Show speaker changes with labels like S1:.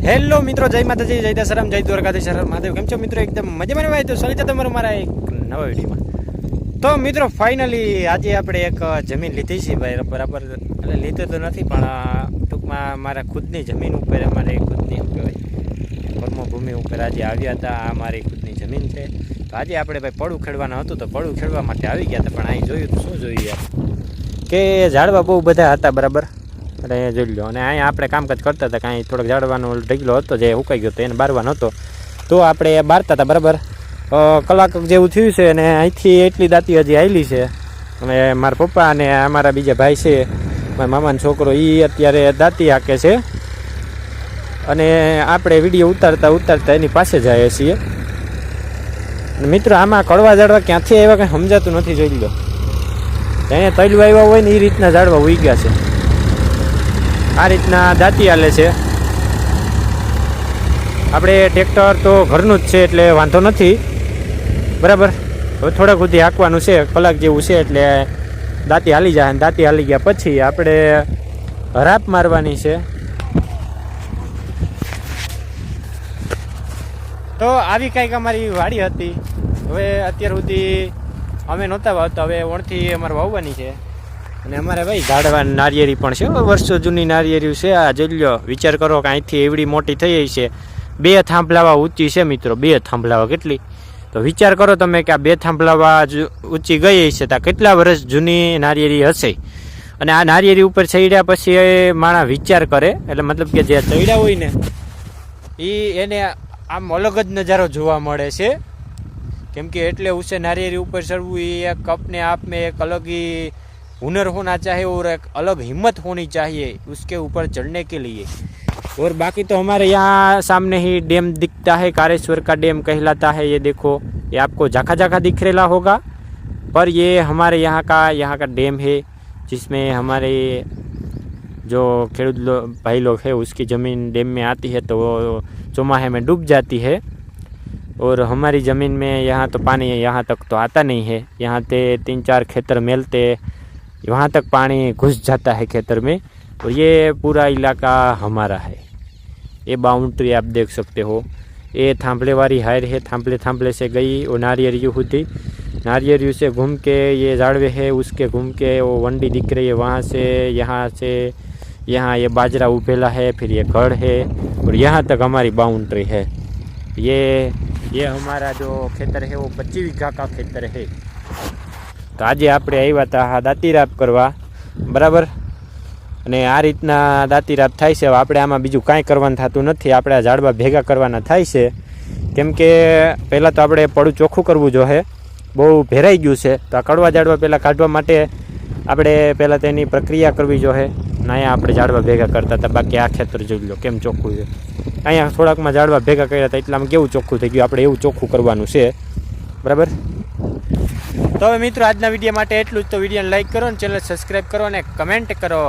S1: Hello મિત્રો, જય માતાજી, જય દશરામ, જય દ્વારકાધીશ, હર મહાદેવ. કેમ છો મિત્રો? એકદમ મજામાં ભાઈ. તો સ્વાગત છે તમારું મારા એક નવા વિડીયોમાં. તો મિત્રો ફાઇનલી આજે આપણે એક જમીન લીધી છે ભાઈ, બરાબર. એટલે લીધું તો નથી પણ ટૂંકમાં મારા ખુદની જમીન ઉપર, અમારી ખુદની શું કહેવાય કર્મભૂમિ ઉપર આજે આવ્યા હતા. આ મારી ખુદની જમીન છે. તો આજે આપણે ભાઈ પડું ખેડવાનું હતું, તો પડું ખેડવા માટે આવી ગયા હતા. પણ અહીં જોયું તો શું જોયું યાર, કે ઝાડવા બહુ બધા હતા, બરાબર. એટલે અહીંયા જોઈ લો. અને અહીંયા આપણે કામકાજ કરતા હતા, કાંઈ થોડોક ઝાડવાનો ઢગલો હતો જે હુકાઈ ગયો હતો, એને બારવાનો હતો. તો આપણે બારતા હતા, બરાબર. કલાક જેવું થયું છે અને અહીંથી એટલી દાંતી હજી આવેલી છે. અને મારા પપ્પા અને અમારા બીજા ભાઈ છે, મારા મામાનો છોકરો, એ અત્યારે દાંતી હાકે છે. અને આપણે વિડીયો ઉતારતા એની પાસે જઈએ છીએ. મિત્રો આમાં કડવા ઝાડવા ક્યાંથી આવ્યા કંઈ સમજાતું નથી, જોઈ લો. એને તૈલવા આવ્યા હોય ને એ રીતના ઝાડવા ઉઈ ગયા છે. આ રીતના દાંતી હાલે છે. આપણે ટ્રેક્ટર તો ઘરનું જ છે એટલે વાંધો નથી, બરાબર. હવે થોડાક સુધી હાંકવાનું છે, કલાક જેવું છે એટલે દાંતી હાલી જાય. દાંતી હાલી ગયા પછી આપણે હરાપ મારવાની છે. તો આવી કંઈક અમારી વાડી હતી. હવે અત્યાર સુધી અમે નહોતા વાવતા, હવે ઓણથી અમારે વાવવાની છે. અને અમારે ભાઈ ઝાડવા નારિયેરી પણ છે, વર્ષો જૂની નારિયેરી છે. આ જોઈ લો, વિચાર કરો કે અહીંથી એવડી મોટી થઈ છે, 2 થાંભલાવા ઊંચી છે મિત્રો, 2 થાંભલાવા. કેટલી? તો વિચાર કરો તમે કે આ 2 થાંભલાવા ઊંચી ગઈ છે, તો કેટલા વર્ષ જૂની નારિયેરી હશે. અને આ નારિયેરી ઉપર ચડ્યા પછી માણસ વિચાર કરે, એટલે મતલબ કે જે ચડ્યા હોય ને એને આમ અલગ જ નજારો જોવા મળે છે. કેમ કે એટલે ઉसे नारियल ऊपर चढ़વું ये एक अपने आप में एक अलग ही हुनर होना चाहिए और एक अलग हिम्मत होनी चाहिए उसके ऊपर चढ़ने के लिए. और बाकी तो हमारे यहाँ सामने ही डैम दिखता है, कारेश्वर का डैम कहलाता है. ये देखो, ये आपको झाका झाका दिख रहा होगा, पर ये हमारे यहाँ का डैम है, जिसमें हमारे जो खेडूत भाई लोग है उसकी ज़मीन डैम में आती है तो वो चौमाहे में डूब जाती है. और हमारी ज़मीन में यहाँ तो पानी यहाँ तक तो आता नहीं है. यहाँ से 3-4 खेतर मेलते वहाँ तक पानी घुस जाता है खेतर में. और ये पूरा इलाका हमारा है. ये बाउंड्री आप देख सकते हो. ये थांभले वाली हायर है, थांभले से गई और नारियरियों होती, नारियरियों से घूम के ये झाड़वे है, उसके घूम के वो वंडी दिख रही है, वहाँ से यहाँ ये बाजरा उभेला है, फिर ये गढ़ है और यहाँ तक हमारी बाउंड्री है. ये हमारा जो खेतर है वो 25 वीघा का खेतर है. તો આજે આપણે આવ્યા હતા દાંતી રાપ કરવા, બરાબર. અને આ રીતના દાંતી રાપ થાય છે. હવે આપણે આમાં બીજું કાંઈ કરવાનું થતું નથી, આપણે આ ઝાડવા ભેગા કરવાના થાય છે. કેમ કે પહેલાં તો આપણે પડું ચોખ્ખું કરવું જોઈએ, બહુ ભેરાઈ ગયું છે. તો આ કડવા ઝાડવા પહેલાં કાઢવા માટે આપણે પહેલાં તેની પ્રક્રિયા કરવી જોઈએ. ને અહીંયા આપણે ઝાડવા ભેગા કરતા હતા. બાકી આ ખેતર જોઈ લો કેમ ચોખ્ખું છે. અહીંયા થોડાકમાં ઝાડવા ભેગા કર્યા હતા એટલામાં કેવું ચોખ્ખું થઈ ગયું. આપણે એવું ચોખ્ખું કરવાનું છે, બરાબર. તો હવે મિત્રો આજના વિડીયો માટે એટલું જ. તો વિડીયોને લાઈક કરો, અને ચેનલ સબસ્ક્રાઈબ કરો અને કમેન્ટ કરો.